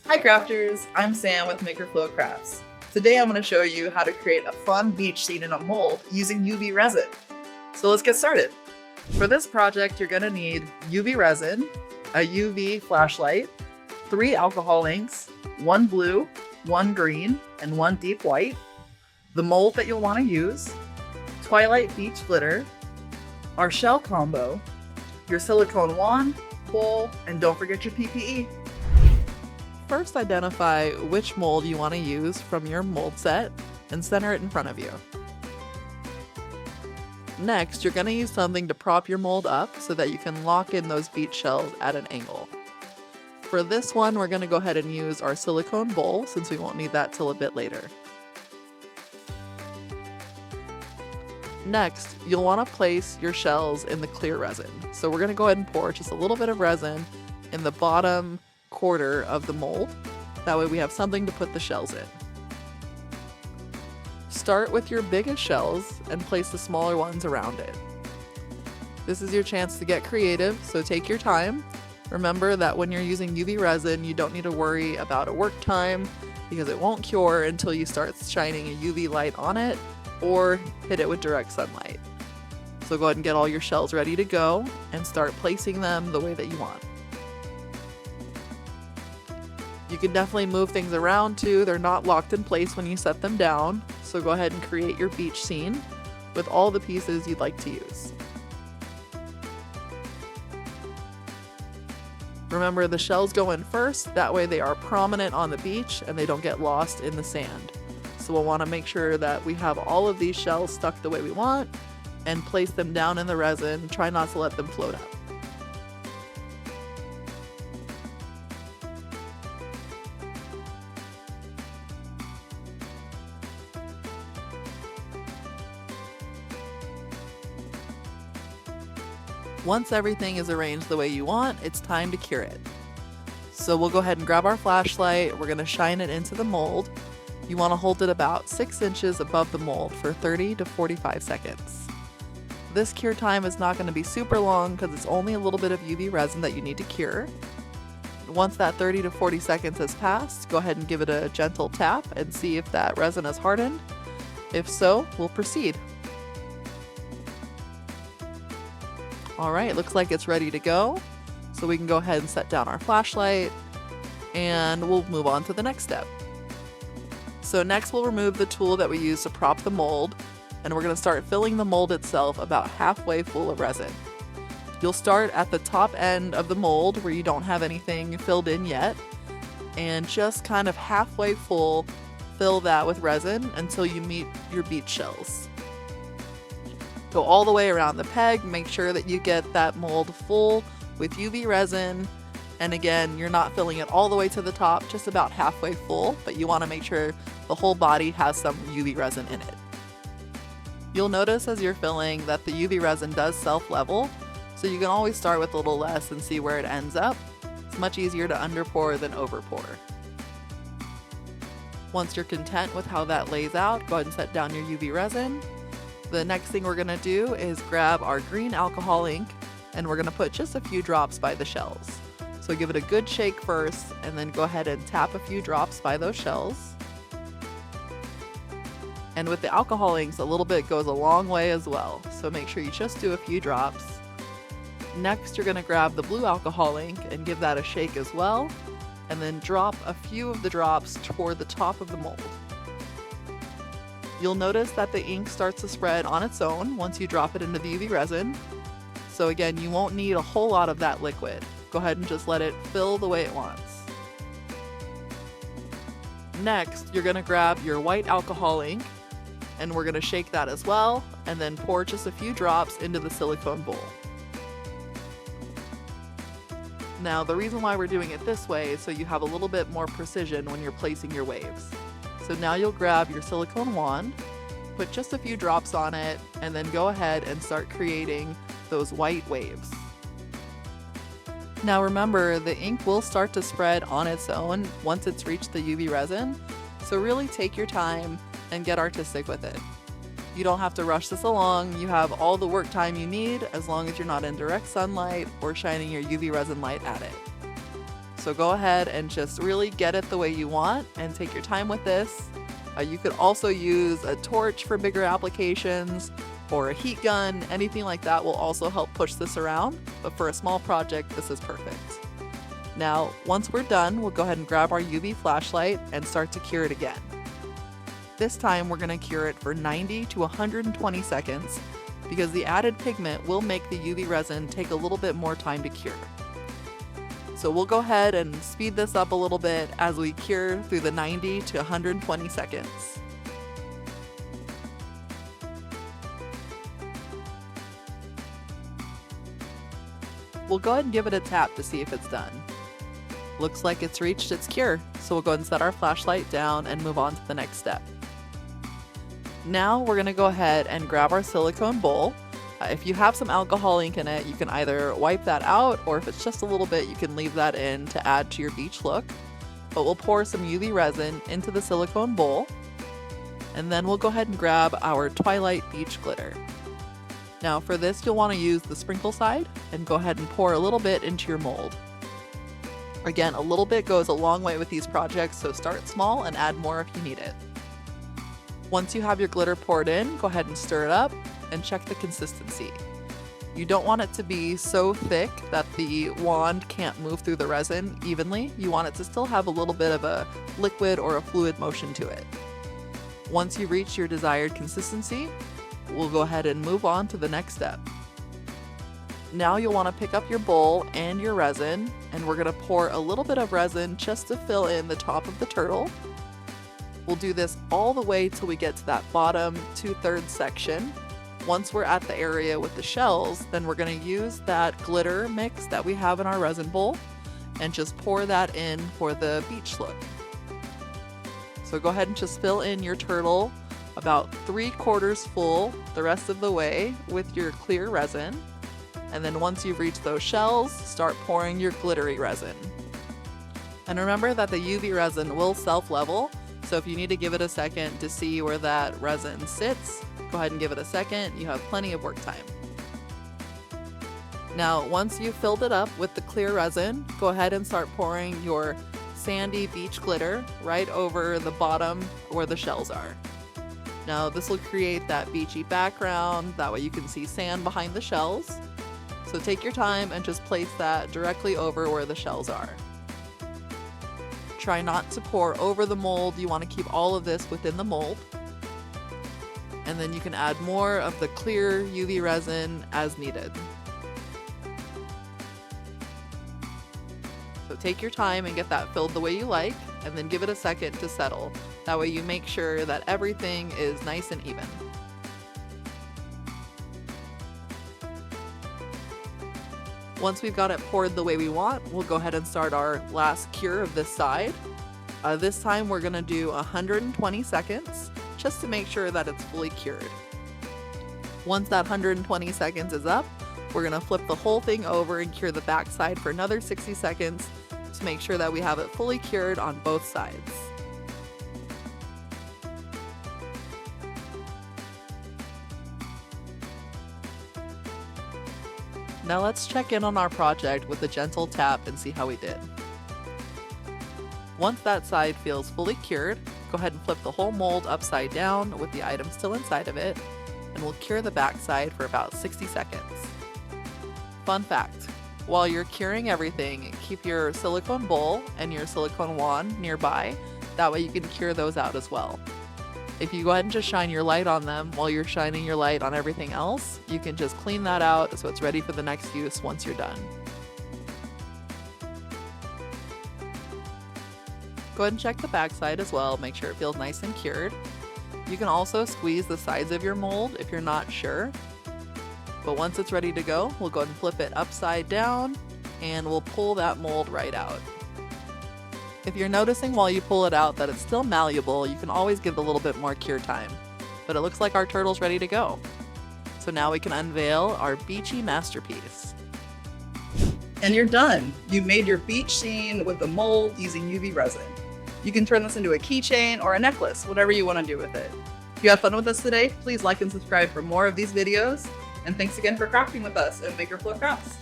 Hi crafters, I'm Sam with MakerFlo Crafts. Today I'm going to show you how to create a fun beach scene in a mold using UV resin. So let's get started. For this project you're going to need UV resin, a UV flashlight, 3 alcohol inks, 1 blue, 1 green, and 1 deep white, the mold that you'll want to use, Twilight Beach glitter, our shell combo, your silicone wand, bowl, and don't forget your PPE. First, identify which mold you want to use from your mold set and center it in front of you. Next, you're going to use something to prop your mold up so that you can lock in those beach shells at an angle. For this one, we're going to go ahead and use our silicone bowl since we won't need that till a bit later. Next, you'll want to place your shells in the clear resin. So we're going to go ahead and pour just a little bit of resin in the bottom quarter of the mold. That way we have something to put the shells in. Start with your biggest shells and place the smaller ones around it. This is your chance to get creative, so take your time. Remember that when you're using UV resin, you don't need to worry about a work time because it won't cure until you start shining a UV light on it or hit it with direct sunlight. So go ahead and get all your shells ready to go and start placing them the way that you want. You can definitely move things around too. They're not locked in place when you set them down. So go ahead and create your beach scene with all the pieces you'd like to use. Remember, the shells go in first. That way they are prominent on the beach and they don't get lost in the sand. So we'll want to make sure that we have all of these shells stuck the way we want and place them down in the resin. Try not to let them float up. Once everything is arranged the way you want, it's time to cure it. So we'll go ahead and grab our flashlight. We're going to shine it into the mold. You want to hold it about 6 inches above the mold for 30 to 45 seconds. This cure time is not going to be super long because it's only a little bit of UV resin that you need to cure. Once that 30 to 40 seconds has passed, go ahead and give it a gentle tap and see if that resin has hardened. If so, we'll proceed. Alright, looks like it's ready to go. So we can go ahead and set down our flashlight and we'll move on to the next step. So next we'll remove the tool that we use to prop the mold and we're going to start filling the mold itself about halfway full of resin. You'll start at the top end of the mold where you don't have anything filled in yet and just kind of halfway full fill that with resin until you meet your beach shells. Go all the way around the peg, make sure that you get that mold full with UV resin. And again, you're not filling it all the way to the top, just about halfway full, but you want to make sure the whole body has some UV resin in it. You'll notice as you're filling that the UV resin does self-level, so you can always start with a little less and see where it ends up. It's much easier to underpour than overpour. Once you're content with how that lays out, go ahead and set down your UV resin. The next thing we're going to do is grab our green alcohol ink and we're going to put just a few drops by the shells. So give it a good shake first and then go ahead and tap a few drops by those shells. And with the alcohol inks, a little bit goes a long way as well. So make sure you just do a few drops. Next, you're going to grab the blue alcohol ink and give that a shake as well. And then drop a few of the drops toward the top of the mold. You'll notice that the ink starts to spread on its own once you drop it into the UV resin. So again, you won't need a whole lot of that liquid. Go ahead and just let it fill the way it wants. Next, you're going to grab your white alcohol ink and we're going to shake that as well and then pour just a few drops into the silicone bowl. Now, the reason why we're doing it this way is so you have a little bit more precision when you're placing your waves. So now you'll grab your silicone wand, put just a few drops on it, and then go ahead and start creating those white waves. Now remember, the ink will start to spread on its own once it's reached the UV resin, so really take your time and get artistic with it. You don't have to rush this along. You have all the work time you need as long as you're not in direct sunlight or shining your UV resin light at it. So go ahead and just really get it the way you want and take your time with this. You could also use a torch for bigger applications or a heat gun. Anything like that will also help push this around, but for a small project, this is perfect. Now, once we're done, we'll go ahead and grab our UV flashlight and start to cure it again. This time, we're going to cure it for 90 to 120 seconds because the added pigment will make the UV resin take a little bit more time to cure. So we'll go ahead and speed this up a little bit as we cure through the 90 to 120 seconds. We'll go ahead and give it a tap to see if it's done. Looks like it's reached its cure, so we'll go ahead and set our flashlight down and move on to the next step. Now we're going to go ahead and grab our silicone bowl. If you have some alcohol ink in it, you can either wipe that out, or if it's just a little bit, you can leave that in to add to your beach look. But we'll pour some UV resin into the silicone bowl, and then we'll go ahead and grab our Twilight Beach Glitter. Now for this, you'll want to use the sprinkle side and go ahead and pour a little bit into your mold. Again, a little bit goes a long way with these projects, so start small and add more if you need it. Once you have your glitter poured in, go ahead and stir it up and check the consistency. You don't want it to be so thick that the wand can't move through the resin evenly. You want it to still have a little bit of a liquid or a fluid motion to it. Once you reach your desired consistency, we'll go ahead and move on to the next step. Now you'll want to pick up your bowl and your resin, and we're going to pour a little bit of resin just to fill in the top of the turtle. We'll do this all the way till we get to that bottom 2/3 section. Once we're at the area with the shells, then we're going to use that glitter mix that we have in our resin bowl and just pour that in for the beach look. So go ahead and just fill in your turtle about 3/4 full the rest of the way with your clear resin. And then once you've reached those shells, start pouring your glittery resin. And remember that the UV resin will self-level, so if you need to give it a second to see where that resin sits, go ahead and give it a second. You have plenty of work time. Now, once you've filled it up with the clear resin, go ahead and start pouring your sandy beach glitter right over the bottom where the shells are. Now, this will create that beachy background. That way you can see sand behind the shells. So take your time and just place that directly over where the shells are. Try not to pour over the mold. You want to keep all of this within the mold. And then you can add more of the clear UV resin as needed. So take your time and get that filled the way you like, and then give it a second to settle. That way you make sure that everything is nice and even. Once we've got it poured the way we want, we'll go ahead and start our last cure of this side. This time we're going to do 120 seconds just to make sure that it's fully cured. Once that 120 seconds is up, we're going to flip the whole thing over and cure the back side for another 60 seconds to make sure that we have it fully cured on both sides. Now let's check in on our project with a gentle tap and see how we did. Once that side feels fully cured, go ahead and flip the whole mold upside down with the item still inside of it, and we'll cure the back side for about 60 seconds. Fun fact, while you're curing everything, keep your silicone bowl and your silicone wand nearby. That way you can cure those out as well. If you go ahead and just shine your light on them while you're shining your light on everything else, you can just clean that out so it's ready for the next use once you're done. Go ahead and check the back side as well, make sure it feels nice and cured. You can also squeeze the sides of your mold if you're not sure. But once it's ready to go, we'll go ahead and flip it upside down and we'll pull that mold right out. If you're noticing while you pull it out that it's still malleable, you can always give it a little bit more cure time. But it looks like our turtle's ready to go. So now we can unveil our beachy masterpiece. And you're done. You made your beach scene with the mold using UV resin. You can turn this into a keychain or a necklace, whatever you want to do with it. If you had fun with us today, please like and subscribe for more of these videos. And thanks again for crafting with us at MakerFlo Crafts.